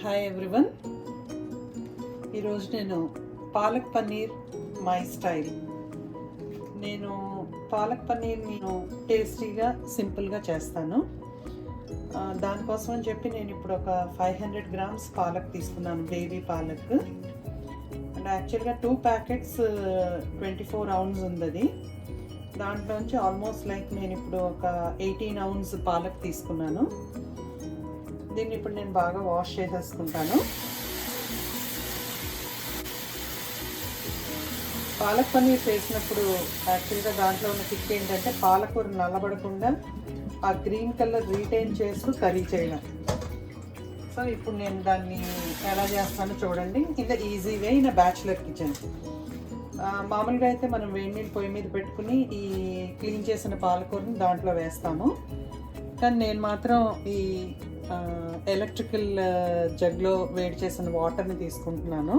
Hi everyone. ఈరోజు నేను palak paneer my style. నేను పాలక్ పన్నీర్ టేస్టీగా సింపుల్గా చేస్తాను. దానికోసం అని చెప్పి నేను ఇప్పుడు ఒక 500 grams పాలక్ తీసుకున్నాను, బేబీ పాలక్. అండ్ యాక్చువల్గా 2 ప్యాకెట్స్ 24 ounces ఉంది. అది దాంట్లోంచి ఆల్మోస్ట్ నేను ఇప్పుడు ఒక 18 ounces పాలక్ తీసుకున్నాను. దీన్ని ఇప్పుడు నేను బాగా వాష్ చేసేసుకుంటాను. పాలక్ పన్నీర్ చేసినప్పుడు యాక్చువల్గా దాంట్లో ఉన్న కిక్ ఏంటంటే పాలకూర నల్లబడకుండా ఆ గ్రీన్ కలర్ రీటైన్ చేస్తూ కర్రీ చేయడం. సో ఇప్పుడు నేను దాన్ని ఎలా చేస్తానో చూడండి. In the easy way in bachelor kitchen. మామూలుగా అయితే మనం వేడి నీళ్ళు పొయ్యి మీద పెట్టుకుని ఈ క్లీన్ చేసిన పాలకూరని దాంట్లో వేస్తాము. కానీ నేను మాత్రం ఈ ఎలక్ట్రికల్ జగ్లో వేడి చేసిన వాటర్ని తీసుకుంటున్నాను.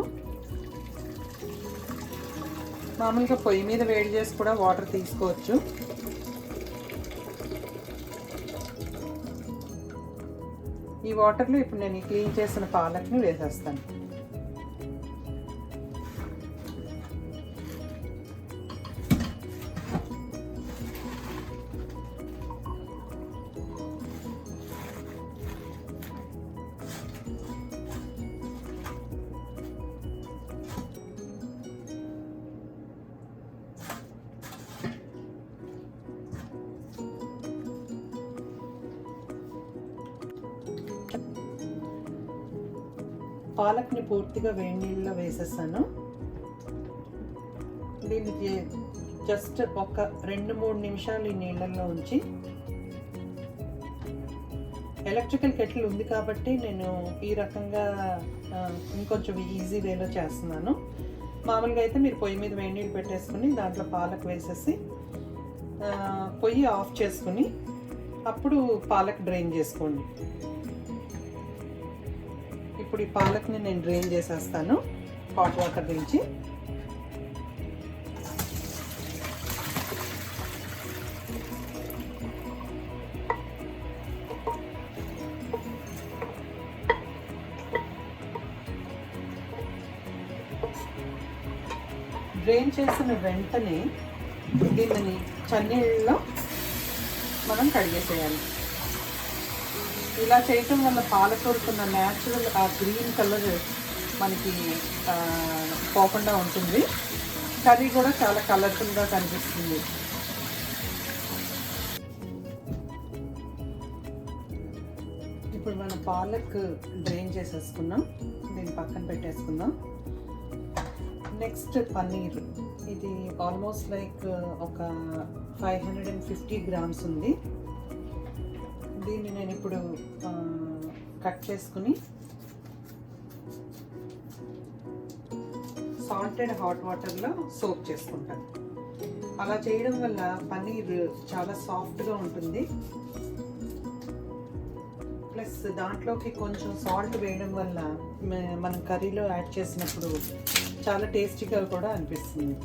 మామూలుగా పొయ్యి మీద వేడి చేసి కూడా వాటర్ తీసుకోవచ్చు. ఈ వాటర్లో ఇప్పుడు నేను ఈ క్లీన్ చేసిన పాలక్ని వేసేస్తాను. పాలక్ని పూర్తిగా వేడి నీళ్ళలో వేసేసాను. దీనికి జస్ట్ ఒక 2-3 నిమిషాలు ఈ నీళ్ళల్లో ఉంచి, ఎలక్ట్రికల్ కెటిల్ ఉంది కాబట్టి నేను ఈ రకంగా ఇంకొంచెం ఈజీ వేలో చేస్తున్నాను. మామూలుగా అయితే మీరు పొయ్యి మీద వేడి నీళ్ళు పెట్టేసుకుని దాంట్లో పాలక్ వేసేసి పొయ్యి ఆఫ్ చేసుకుని అప్పుడు పాలక్ డ్రైన్ చేసుకోండి. ఇప్పుడు ఈ పాలక్ని నేను డ్రైన్ చేసేస్తాను హాట్ వాటర్ నుంచి. డ్రైన్ చేసిన వెంటనే దీనిని చన్నీళ్ళలో మనం కడిగేసేయాలి. ఇలా చేయటం వల్ల పాలకూరకున్న న్యాచురల్ ఆ గ్రీన్ కలర్ మనకి పోకుండా ఉంటుంది. కర్రీ కూడా చాలా కలర్ఫుల్గా కనిపిస్తుంది. ఇప్పుడు మనం పాలక్ డ్రైన్ చేసేసుకున్నాం, దీన్ని పక్కన పెట్టేసుకుందాం. నెక్స్ట్ పన్నీర్. ఇది ఆల్మోస్ట్ ఒక 550 grams ఉంది. దీన్ని నేను ఇప్పుడు కట్ చేసుకుని సాల్టెడ్ హాట్ వాటర్లో సోక్ చేసుకుంటాను. అలా చేయడం వల్ల పన్నీర్ చాలా సాఫ్ట్గా ఉంటుంది. ప్లస్ దాంట్లోకి కొంచెం సాల్ట్ వేయడం వల్ల మనం కర్రీలో యాడ్ చేసినప్పుడు చాలా టేస్టీగా కూడా అనిపిస్తుంది.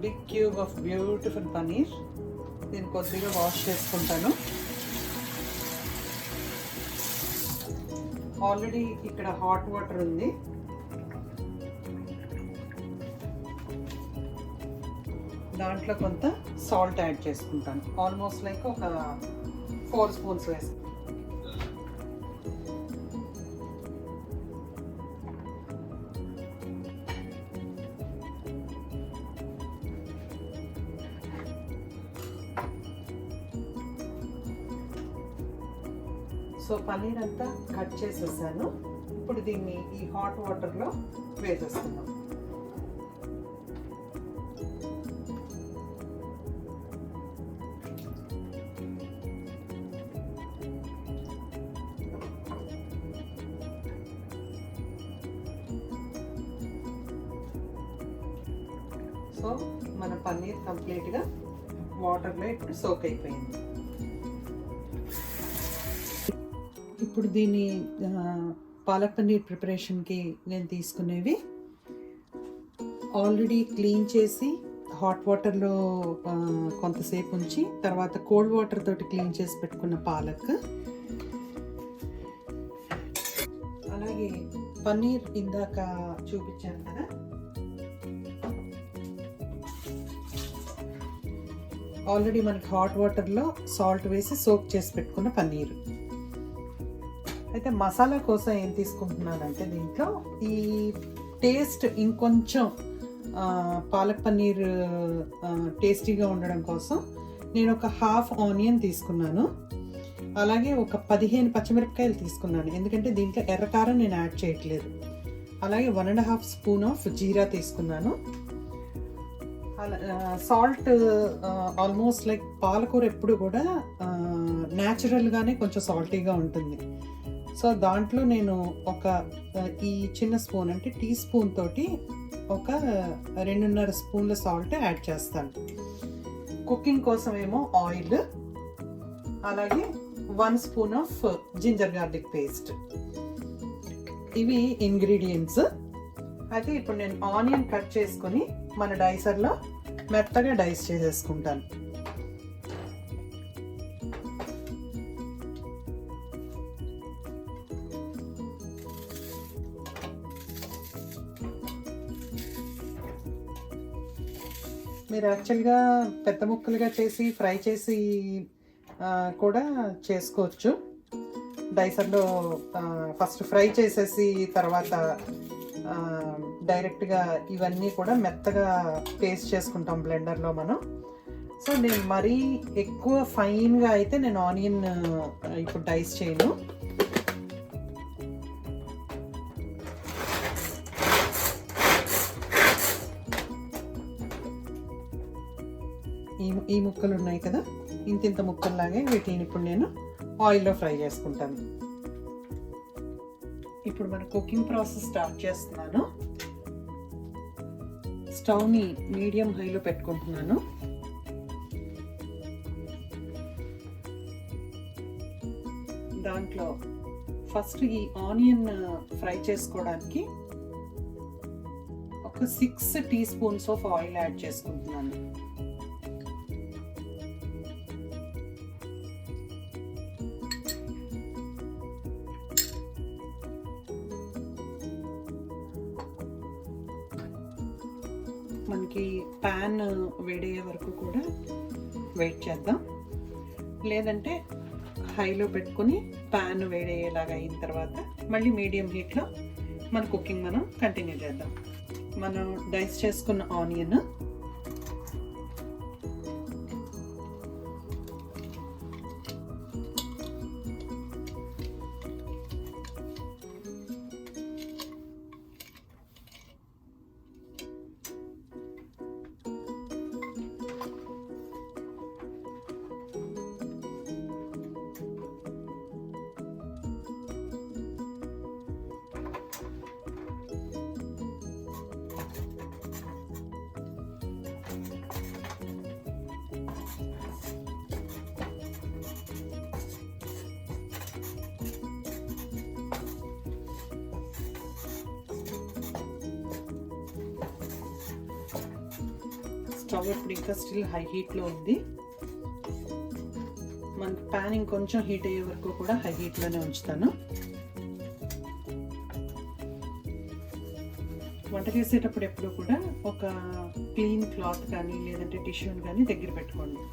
Big cube of beautiful paneer. దీన్ని కొద్దిగా వాష్ చేసుకుంటాను. ఆల్రెడీ ఇక్కడ హాట్ వాటర్ ఉంది. దాంట్లో కొంత సాల్ట్ యాడ్ చేసుకుంటాను. ఆల్మోస్ట్ ఒక 4 spoons వేస్తాను. సో పన్నీర్ అంతా కట్ చేసేసాను. ఇప్పుడు దీన్ని ఈ హాట్ వాటర్లో వేసేస్తున్నాం. సో మన పన్నీర్ కంప్లీట్గా వాటర్లో ఇప్పుడు సోక్ అయిపోయింది. ఇప్పుడు దీన్ని పాలక్ పన్నీర్ ప్రిపరేషన్కి నేను తీసుకునేవి ఆల్రెడీ క్లీన్ చేసి హాట్ వాటర్లో కొంతసేపు ఉంచి తర్వాత కోల్డ్ వాటర్ తోటి క్లీన్ చేసి పెట్టుకున్న పాలక్, అలాగే పన్నీర్ ఇందాక చూపించాను కదా, ఆల్రెడీ మనకి హాట్ వాటర్లో సాల్ట్ వేసి సోక్ చేసి పెట్టుకున్న పన్నీర్. అయితే మసాలా కోసం ఏం తీసుకుంటున్నానంటే దీంట్లో ఈ టేస్ట్ ఇంకొంచెం పాలక్ పన్నీర్ టేస్టీగా ఉండడం కోసం నేను ఒక హాఫ్ ఆనియన్ తీసుకున్నాను, అలాగే ఒక 15 పచ్చిమిరపకాయలు తీసుకున్నాను, ఎందుకంటే దీంట్లో ఎర్రకారం నేను యాడ్ చేయట్లేదు. అలాగే 1.5 స్పూన్ ఆఫ్ జీరా తీసుకున్నాను. సాల్ట్ ఆల్మోస్ట్ లైక్ పాలకూర ఎప్పుడు కూడా న్యాచురల్గానే కొంచెం సాల్టీగా ఉంటుంది. సో దాంట్లో నేను ఒక ఈ చిన్న స్పూన్ అంటే టీ స్పూన్ తోటి ఒక 2.5 స్పూన్ల సాల్ట్ యాడ్ చేస్తాను. కుకింగ్ కోసం ఏమో ఆయిల్, అలాగే 1 spoon of ginger garlic paste. ఇవి ఇంగ్రీడియంట్స్. అయితే ఇప్పుడు నేను ఆనియన్ కట్ చేసుకొని మన డైసర్లో మెత్తగా డైస్ చేసేసుకుంటాను. మీరు యాక్చువల్గా పెద్ద ముక్కలుగా చేసి ఫ్రై చేసి కూడా చేసుకోవచ్చు. డైసర్లో ఫస్ట్ ఫ్రై చేసేసి తర్వాత డైరెక్ట్గా ఇవన్నీ కూడా మెత్తగా పేస్ట్ చేసుకుంటాం బ్లెండర్లో మనం. సో నేను మరీ ఎక్కువ ఫైన్గా అయితే నేను ఆనియన్ ఇప్పుడు డైస్ చేయను. ఈ ముక్కలు ఉన్నాయి కదా, ఇంత ముక్కల్లాగే వీటిని ఇప్పుడు నేను ఆయిల్లో ఫ్రై చేసుకుంటాను. ఇప్పుడు మన కుకింగ్ ప్రాసెస్ స్టార్ట్ చేస్తున్నాను. స్టవ్ని మీడియం హైలో పెట్టుకుంటున్నాను. దాంట్లో ఫస్ట్ ఈ ఆనియన్ ఫ్రై చేసుకోవడానికి ఒక 6 teaspoons of oil add చేసుకుంటున్నాను. మనకి ప్యాన్ వేడయ్యే వరకు కూడా వెయిట్ చేద్దాం, లేదంటే హైలో పెట్టుకుని ప్యాన్ వేడయ్యేలాగా అయిన తర్వాత మళ్ళీ మీడియం హీట్లో మన కుకింగ్ మనం కంటిన్యూ చేద్దాం. మనం డైస్ చేసుకున్న ఆనియన్, స్టవ్ ఇప్పుడు ఇంకా స్టిల్ హై హీట్లో ఉంది. మనకి ప్యాన్ ఇంకొంచెం హీట్ అయ్యే వరకు కూడా హై హీట్లోనే ఉంచుతాను. వంట చేసేటప్పుడు ఎప్పుడు కూడా ఒక క్లీన్ క్లాత్ కానీ లేదంటే టిష్యూని కానీ దగ్గర పెట్టుకోండి.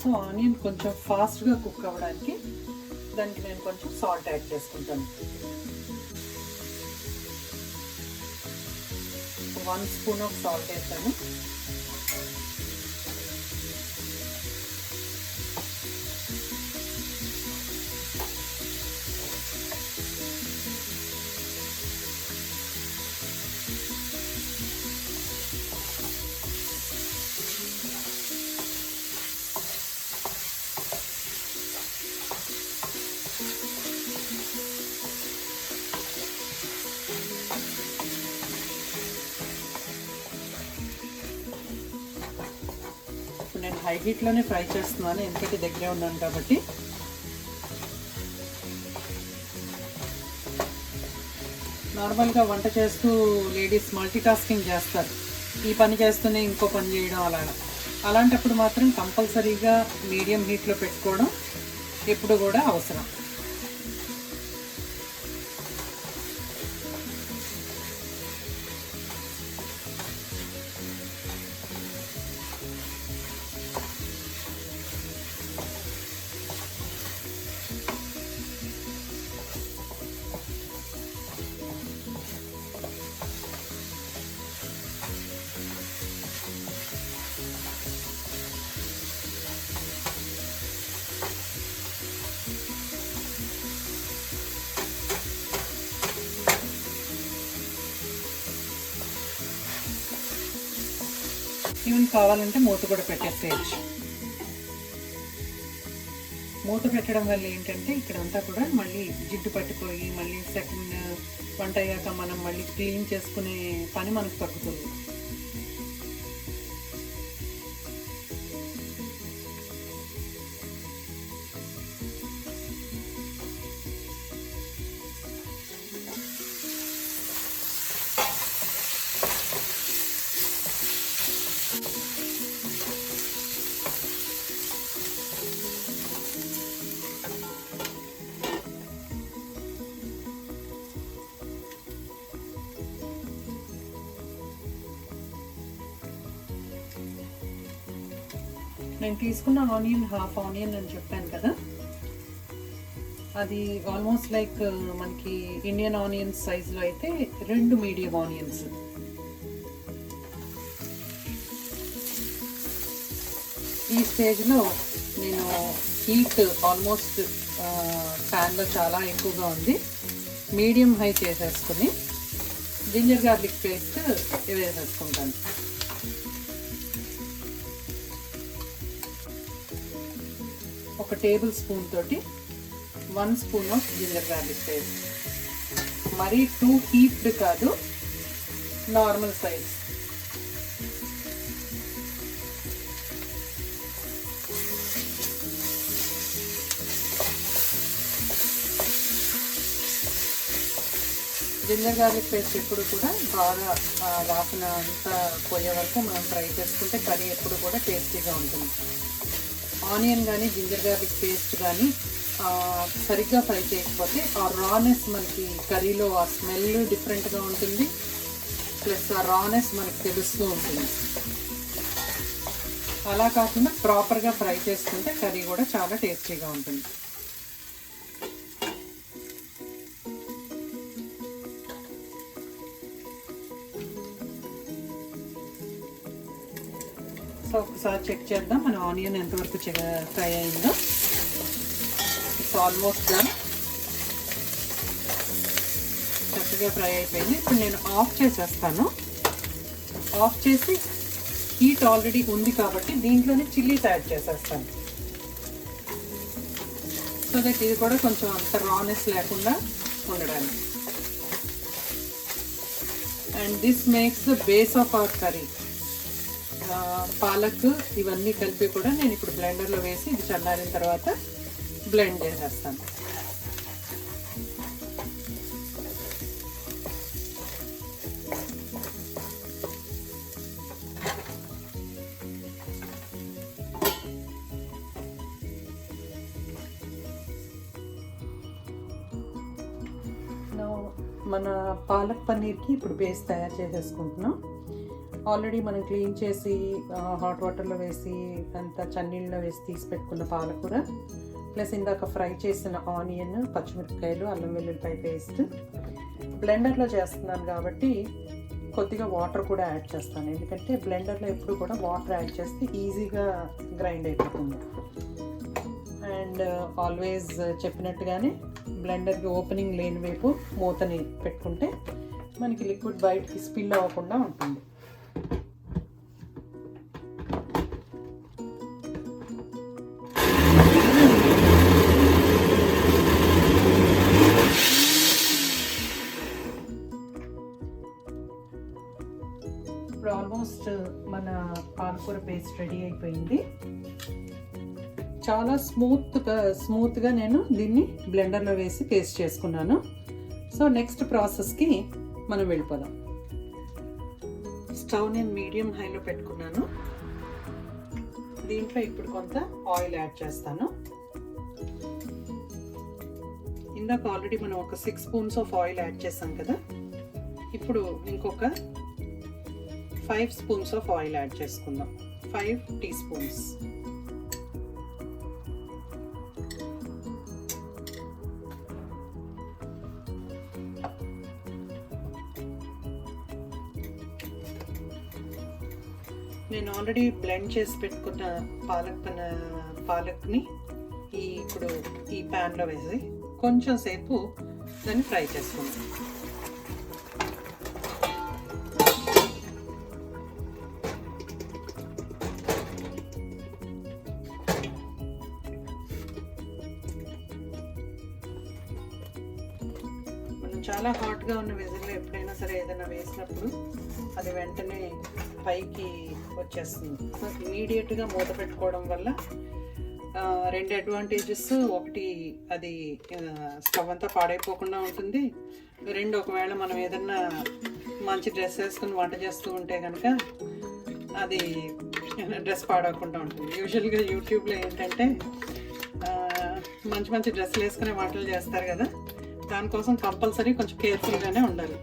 సో ఆనియన్ కొంచెం ఫాస్ట్గా కుక్ అవ్వడానికి దానికి నేను కొంచెం సాల్ట్ యాడ్ చేసుకుంటాను. 1 స్పూన్ ఆఫ్ సాల్ట్ వేస్తాను. హై హీట్లోనే ఫ్రై చేస్తున్నాను, ఎందుకంటే దగ్గరే ఉన్నాను కాబట్టి. నార్మల్గా వంట చేస్తూ లేడీస్ మల్టీ టాస్కింగ్ చేస్తారు, ఈ పని చేస్తూనే ఇంకో పని చేయడం అలాంటప్పుడు మాత్రం కంపల్సరీగా మీడియం హీట్లో పెట్టుకోవడం ఎప్పుడు కూడా అవసరం. ఈవెన్ కావాలంటే మూత కూడా పెట్టేసేయచ్చు. మూత పెట్టడం వల్ల ఏంటంటే ఇక్కడంతా కూడా మళ్ళీ జిడ్డు పట్టిపోయి మళ్ళీ సెకండ్ వంట అయ్యాక మనం మళ్ళీ క్లీన్ చేసుకునే పని మనకు తగ్గుతుంది. నేను తీసుకున్న ఆనియన్ హాఫ్ ఆనియన్ అని చెప్పాను కదా, అది ఆల్మోస్ట్ లైక్ మనకి ఇండియన్ ఆనియన్స్ సైజులో అయితే 2 మీడియం ఆనియన్స్. ఈ స్టేజ్లో నేను హీట్ ఆల్మోస్ట్ ప్యాన్లో చాలా ఎక్కువగా ఉంది, మీడియం హై చేసేసుకుని జింజర్ గార్లిక్ పేస్ట్ వేసేసుకుంటాను. ఒక టేబుల్ స్పూన్ తోటి 1 spoon of ginger garlic paste. మరీ టూ హీప్డ్ కాదు, normal size. Ginger garlic paste ఎప్పుడు కూడా బాగా వాసన అంతా పోయే వరకు మనం ఫ్రై చేసుకుంటే కర్రీ ఎప్పుడు కూడా టేస్టీగా ఉంటుంది. ఆనియన్ కానీ జింజర్ గార్లిక్ పేస్ట్ కానీ సరిగ్గా ఫ్రై చేయకపోతే ఆ రానెస్ మనకి కర్రీలో ఆ స్మెల్ డిఫరెంట్గా ఉంటుంది, ప్లస్ ఆ రానెస్ మనకి తెలుస్తూ ఉంటుంది. అలా కాకుండా ప్రాపర్గా ఫ్రై చేసుకుంటే కర్రీ కూడా చాలా టేస్టీగా ఉంటుంది. సో ఒకసారి చెక్ చేద్దాం మన ఆనియన్ ఎంతవరకు ఫ్రై అయిందో. ఇట్స్ ఆల్మోస్ట్ డన్, చక్కగా ఫ్రై అయిపోయింది. ఇప్పుడు నేను ఆఫ్ చేసేస్తాను. ఆఫ్ చేసి హీట్ ఆల్రెడీ ఉంది కాబట్టి దీంట్లోనే చిల్లీస్ యాడ్ చేసేస్తాను, సో దట్ ఇది కూడా కొంచెం అంత రానెస్ లేకుండా ఉండడానికి. And this makes the base of our curry. Palak ఇవన్నీ కలిపి కూడా నేను ఇప్పుడు బ్లెండర్లో వేసి ఇది చల్లారిన తర్వాత బ్లెండ్ చేసేస్తాను. మన పాలక్ పన్నీర్కి ఇప్పుడు బేస్ తయారు చేసేసుకుంటున్నాం. ఆల్రెడీ మనం క్లీన్ చేసి హాట్ వాటర్లో వేసి అంతా చన్నీళ్ళలో వేసి తీసి పెట్టుకున్న పాలకూర, ప్లస్ ఇందాక ఫ్రై చేసిన ఆనియన్, పచ్చిమిరపకాయలు, అల్లం వెల్లుల్లిపాయ పేస్ట్. బ్లెండర్లో చేస్తున్నాను కాబట్టి కొద్దిగా వాటర్ కూడా యాడ్ చేస్తాను, ఎందుకంటే బ్లెండర్లో ఎప్పుడు కూడా వాటర్ యాడ్ చేస్తే ఈజీగా గ్రైండ్ అయిపోతుంది. అండ్ ఆల్వేస్ చెప్పినట్టుగానే బ్లెండర్కి ఓపెనింగ్ లేని వైపు మూతని పెట్టుకుంటే మనకి లిక్విడ్ బయటికి స్పిల్ అవ్వకుండా ఉంటుంది. ఆల్మోస్ట్ మన పాలకూర పేస్ట్ రెడీ అయిపోయింది. చాలా స్మూత్గా నేను దీన్ని బ్లెండర్లో వేసి పేస్ట్ చేసుకున్నాను. సో నెక్స్ట్ ప్రాసెస్కి మనం వెళ్ళిపోదాం. స్టవ్ నేను మీడియం హైలో పెట్టుకున్నాను. దీంట్లో ఇప్పుడు కొంత ఆయిల్ యాడ్ చేస్తాను. ఇందాక ఆల్రెడీ మనం ఒక 6 స్పూన్స్ ఆఫ్ ఆయిల్ యాడ్ చేసాం కదా, ఇప్పుడు ఇంకొక 5 స్పూన్స్ ఆఫ్ ఆయిల్ యాడ్ చేసుకుందాం. 5 టీ స్పూన్స్. నేను ఆల్రెడీ బ్లెండ్ చేసి పెట్టుకున్న పాలక్ని ఇప్పుడు ఈ ప్యాన్లో వేసి కొంచెం సేపు దాన్ని ఫ్రై చేసుకుందాం. మనం చాలా హాట్గా ఉన్న వెజిల్లో ఎప్పుడైనా సరే ఏదైనా వేసినప్పుడు అది వెంటనే పైకి వచ్చేస్తుంది. సో ఇమీడియట్గా మూత పెట్టుకోవడం వల్ల 2 అడ్వాంటేజెస్. ఒకటి, అది స్టవ్ అంతా పాడైపోకుండా ఉంటుంది. 2, ఒకవేళ మనం ఏదన్నా మంచి డ్రెస్ వేసుకుని వంట చేస్తూ ఉంటే కనుక అది డ్రెస్ పాడవకుండా ఉంటుంది. యూజువల్గా యూట్యూబ్లో ఏంటంటే మంచి మంచి డ్రెస్సులు వేసుకునే వంటలు చేస్తారు కదా, దానికోసం కంపల్సరీ కొంచెం కేర్ఫుల్గానే ఉండాలి.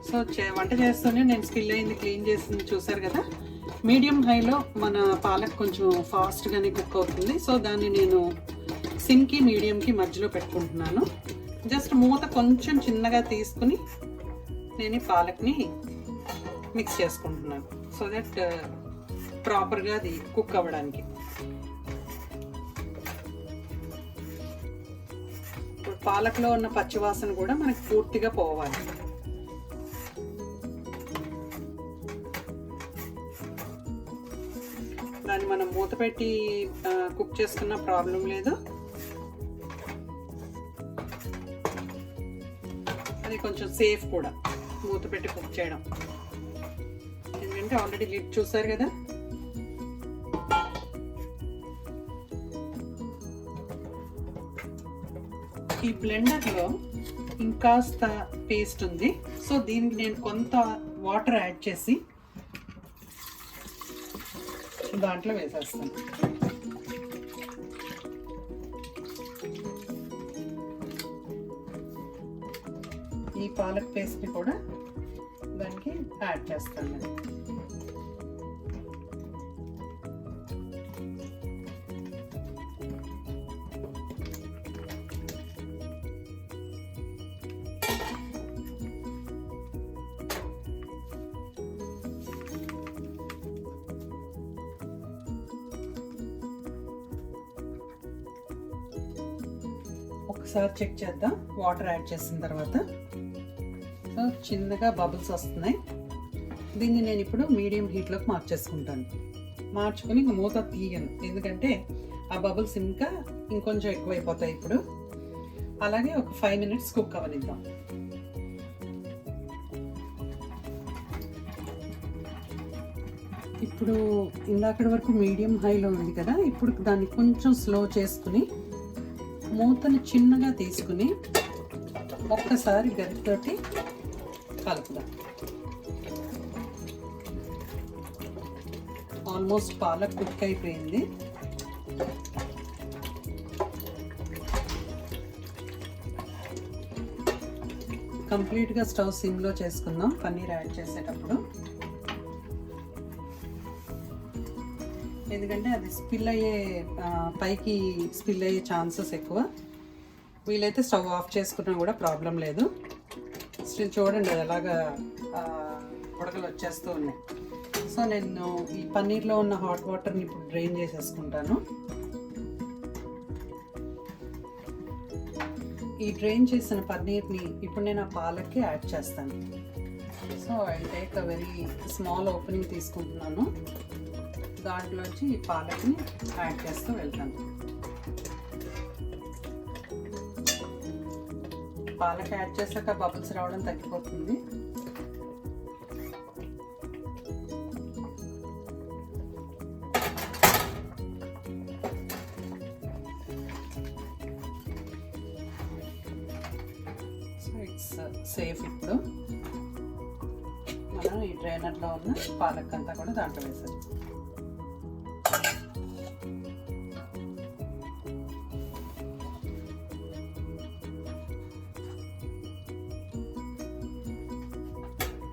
సో వంట చేస్తూనే నేను స్కిల్ అయింది, క్లీన్ చేసింది చూసారు కదా. మీడియం హైలో మన పాలక్ కొంచెం ఫాస్ట్గానే కుక్ అవుతుంది. సో దాన్ని నేను సిమ్కి మీడియంకి మధ్యలో పెట్టుకుంటున్నాను. జస్ట్ మూత కొంచెం చిన్నగా తీసుకుని నేను ఈ పాలక్ని మిక్స్ చేసుకుంటున్నాను. సో దట్ ప్రాపర్గా అది కుక్ అవ్వడానికి. ఇప్పుడు పాలక్లో ఉన్న పచ్చివాసన కూడా మనకి పూర్తిగా పోవాలి. దాన్ని మనం మూత పెట్టి కుక్ చేసుకున్న ప్రాబ్లం లేదు. అది కొంచెం సేఫ్ కూడా మూత పెట్టి కుక్ చేయడం, ఎందుకంటే ఆల్రెడీ లిడ్ చూసారు కదా. ఈ బ్లెండర్లో ఇంకాస్త పేస్ట్ ఉంది. సో దీనికి నేను కొంత వాటర్ యాడ్ చేసి దాంట్లో వేసేస్తాను. ఈ పాలక్ పేస్ట్ని కూడా దానికి యాడ్ చేస్తాను నేను. ఒకసారి చెక్ చేద్దాం వాటర్ యాడ్ చేసిన తర్వాత. సో చిన్నగా బబుల్స్ వస్తున్నాయి. దీన్ని నేను ఇప్పుడు మీడియం హీట్లోకి మార్చేసుకుంటాను. మార్చుకుని ఇంక మూత తీయను, ఎందుకంటే ఆ బబుల్స్ ఇంకా ఇంకొంచెం ఎక్కువైపోతాయి. ఇప్పుడు అలాగే ఒక 5 మినిట్స్ కుక్ అవ్వనిద్దాం. ఇప్పుడు ఇందాకటి వరకు మీడియం హైలో ఉంది కదా, ఇప్పుడు దాన్ని కొంచెం స్లో చేసుకుని మూతని చిన్నగా తీసుకుని ఒక్కసారి గరిటెతోటి కలుపుదాం. ఆల్మోస్ట్ పాలక్ కుక్ అయిపోయింది. కంప్లీట్గా స్టవ్ సిమ్లో చేసుకుందాం పన్నీర్ యాడ్ చేసేటప్పుడు, ఎందుకంటే అది పైకి స్పిల్ అయ్యే ఛాన్సెస్ ఎక్కువ. వీలైతే స్టవ్ ఆఫ్ చేసుకున్నా కూడా ప్రాబ్లం లేదు. స్టిల్ చూడండి అది ఎలాగా ఉడకలు వచ్చేస్తూ ఉన్నాయి. సో నేను ఈ పన్నీర్లో ఉన్న హాట్ వాటర్ని ఇప్పుడు డ్రైన్ చేసేసుకుంటాను. ఈ డ్రైన్ చేసిన పన్నీర్ని ఇప్పుడు నేను ఆ పాలక్కి యాడ్ చేస్తాను. So so I take a very small opening తీసుకుంటున్నాను. దాంట్లోంచి ఈ పాలక్ని యాడ్ చేస్తూ వెళ్తాను. పాలక్ యాడ్ చేశాక బబుల్స్ రావడం తగ్గిపోతుంది. So it's safe. ఇప్పుడు మనం ఈ డ్రైనర్లో ఉన్న పాలక్ అంతా కూడా దాంట్లో వేసాం.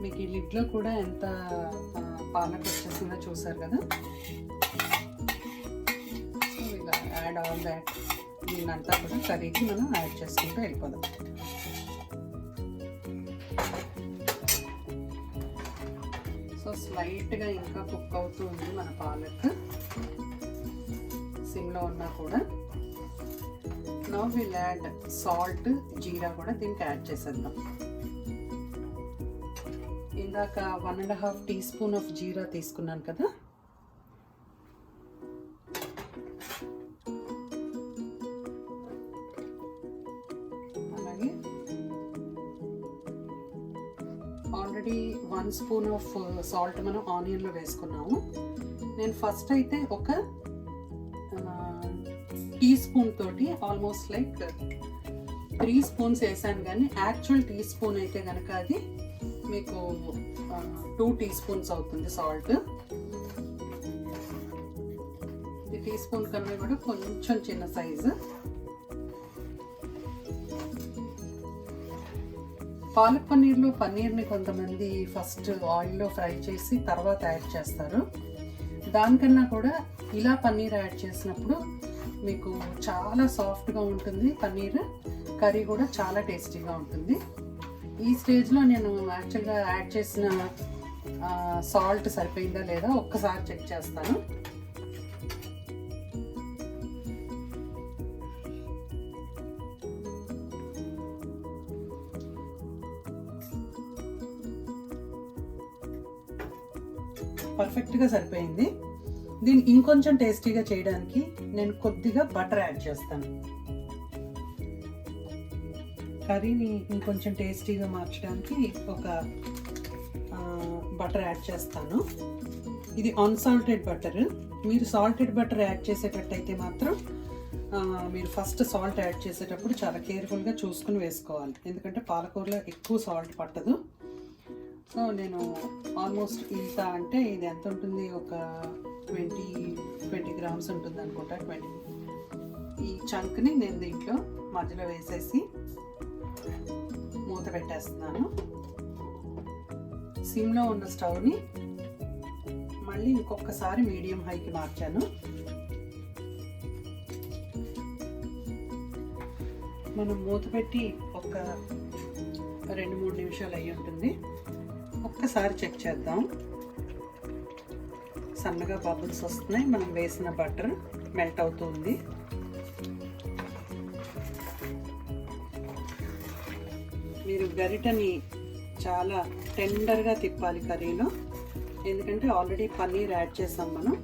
మీకు ఈ లిడ్లో కూడా ఎంత పాలక్ వచ్చేసిందో చూసారు కదా. సో ఇలా యాడ్ ఆల్ దాట్, దీన్నంతా కూడా కర్రీకి మనం యాడ్ చేసుకుంటూ వెళ్ళిపోదాం. సో స్లైట్గా ఇంకా కుక్ అవుతూ ఉంది మన పాలక్, సిమ్లో ఉన్నా కూడా. నౌ విల్ యాడ్ సాల్ట్, జీరా కూడా దీనికి యాడ్ చేసేద్దాం. ఇందాక 1.5 టీ స్పూన్ ఆఫ్ జీరా తీసుకున్నాను కదా, అలాగే ఆల్రెడీ 1 స్పూన్ ఆఫ్ సాల్ట్ మనం ఆనియన్లో వేసుకున్నాము. నేను ఫస్ట్ అయితే ఒక టీ స్పూన్ తోటి ఆల్మోస్ట్ లైక్ 3 స్పూన్స్ వేసాను, కానీ యాక్చువల్ టీ స్పూన్ అయితే కనుక అది మీకు 2 టీ స్పూన్స్ అవుతుంది సాల్ట్. ఇది టీ స్పూన్ కన్నా కూడా కొంచెం చిన్న సైజు. పాలక్ పన్నీర్లో పన్నీర్ని కొంతమంది ఫస్ట్ ఆయిల్లో ఫ్రై చేసి తర్వాత యాడ్ చేస్తారు. దానికన్నా కూడా ఇలా పన్నీర్ యాడ్ చేసినప్పుడు మీకు చాలా సాఫ్ట్గా ఉంటుంది పన్నీర్, కర్రీ కూడా చాలా టేస్టీగా ఉంటుంది. ఈ స్టేజ్లో నేను యాక్చువల్గా యాడ్ చేసిన సాల్ట్ సరిపోయిందా లేదా ఒక్కసారి చెక్ చేస్తాను. పర్ఫెక్ట్గా సరిపోయింది. దీన్ని ఇంకొంచెం టేస్టీగా చేయడానికి నేను కొద్దిగా బటర్ యాడ్ చేస్తాను. కర్రీని ఇంకొంచెం టేస్టీగా మార్చడానికి ఒక బటర్ యాడ్ చేస్తాను. ఇది అన్సాల్టెడ్ బటర్. మీరు సాల్టెడ్ బటర్ యాడ్ చేసేటట్టయితే మాత్రం మీరు ఫస్ట్ సాల్ట్ యాడ్ చేసేటప్పుడు చాలా కేర్ఫుల్గా చూసుకుని వేసుకోవాలి, ఎందుకంటే పాలకూరలో ఎక్కువ సాల్ట్ పట్టదు. సో నేను ఆల్మోస్ట్ ఇంత, అంటే ఇది ఎంత ఉంటుంది, ఒక 20 గ్రామ్స్ ఉంటుంది అనుకుంటా. 20 ఈ చంక్ని నేను దీంట్లో మధ్యలో వేసేసి మూత పెట్టేస్తున్నాను. సిమ్లో ఉన్న స్టవ్ని మళ్ళీ ఇంకొకసారి మీడియం హైకి మార్చాను. మనం మూత పెట్టి ఒక 2-3 నిమిషాలు అయ్యి ఉంటుంది. ఒక్కసారి చెక్ చేద్దాం. సన్నగా బబుల్స్ వస్తున్నాయి. మనం వేసిన బటర్ మెల్ట్ అవుతుంది. మీరు గరిటని చాలా టెండర్గా తిప్పాలి కర్రీలో, ఎందుకంటే ఆల్రెడీ పన్నీర్ యాడ్ చేసాం మనం.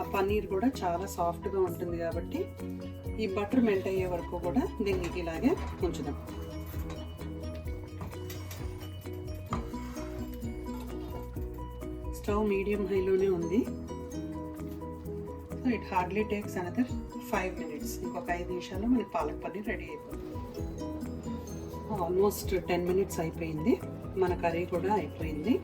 ఆ పన్నీర్ కూడా చాలా సాఫ్ట్గా ఉంటుంది కాబట్టి ఈ బటర్ మెల్ట్ అయ్యే వరకు కూడా దీన్ని ఇలాగే ఉంచుదాం. స్టవ్ మీడియం హైలోనే ఉంది. So it hardly takes another 5 minutes. ఇంకొక 5 నిమిషాల్లో మనకి పాలక్ పన్నీర్ రెడీ అయిపోతుంది. ఆల్మోస్ట్ 10 minutes అయిపోయింది. మన కర్రీ కూడా అయిపోయింది.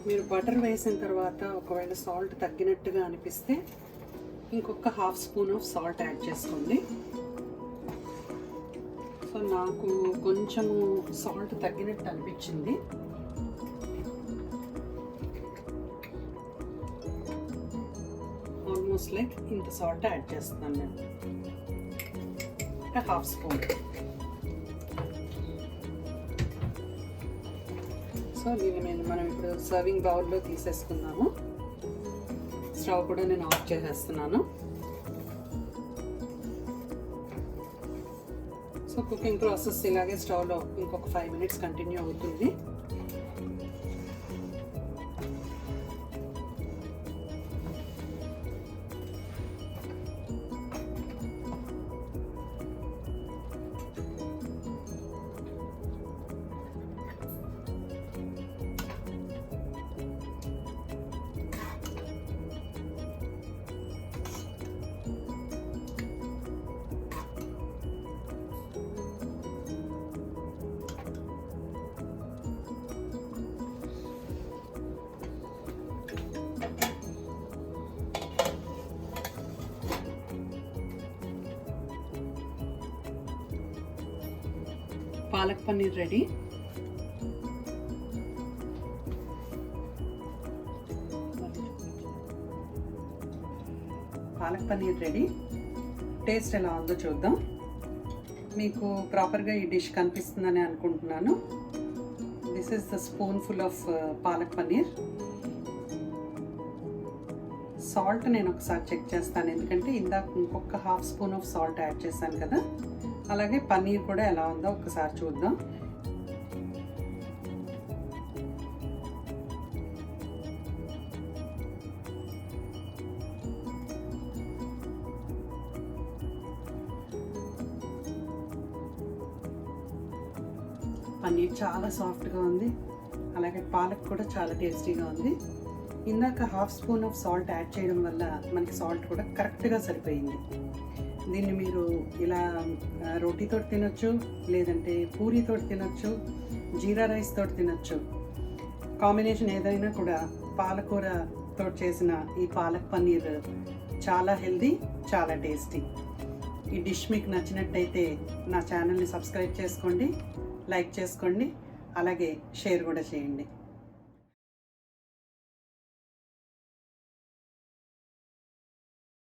మీరు బటర్ వేసిన తర్వాత ఒకవేళ సాల్ట్ తగ్గినట్టుగా అనిపిస్తే ఇంకొక 1/2 స్పూన్ ఆఫ్ సాల్ట్ యాడ్ చేసుకోండి. సో నాకు కొంచెము సాల్ట్ తగ్గినట్టు అనిపించింది. ఆల్మోస్ట్ లైక్ ఇంత సాల్ట్ యాడ్ చేస్తున్నాను నేను, 1/2 స్పూన్. సో దీన్ని మనం ఇప్పుడు సర్వింగ్ బౌల్లో తీసేసుకున్నాము. స్టవ్ కూడా నేను ఆఫ్ చేసేస్తున్నాను. సో కుకింగ్ ప్రాసెస్ ఇలాగే స్టవ్లో ఇంకొక 5 minutes కంటిన్యూ అవుతుంది. Palak paneer ready. Palak paneer ready. Taste ఎలా ఉందో చూద్దాం. మీకు ప్రాపర్గా ఈ డిష్ కనిపిస్తుందని అనుకుంటున్నాను. This is the spoon full of palak paneer. Salt నేను ఒకసారి చెక్ చేస్తాను, ఎందుకంటే ఇందాక ఇంకొక 1/2 స్పూన్ ఆఫ్ సాల్ట్ యాడ్ చేశాను కదా. అలాగే పన్నీర్ కూడా ఎలా ఉందో ఒకసారి చూద్దాం. పన్నీర్ చాలా సాఫ్ట్గా ఉంది, అలాగే పాలక్ కూడా చాలా టేస్టీగా ఉంది. ఇందాక 1/2 స్పూన్ ఆఫ్ సాల్ట్ యాడ్ చేయడం వల్ల మనకి సాల్ట్ కూడా కరెక్ట్గా సరిపోయింది. దీన్ని మీరు ఇలా రోటీతో తినొచ్చు, లేదంటే పూరీతో తినొచ్చు, జీరా రైస్ తోటి తినొచ్చు. కాంబినేషన్ ఏదైనా కూడా పాలకూరతో చేసిన ఈ పాలక్ పన్నీర్ చాలా హెల్దీ, చాలా టేస్టీ. ఈ డిష్ మీకు నచ్చినట్టయితే నా ఛానల్ని సబ్స్క్రైబ్ చేసుకోండి, లైక్ చేసుకోండి, అలాగే షేర్ కూడా చేయండి.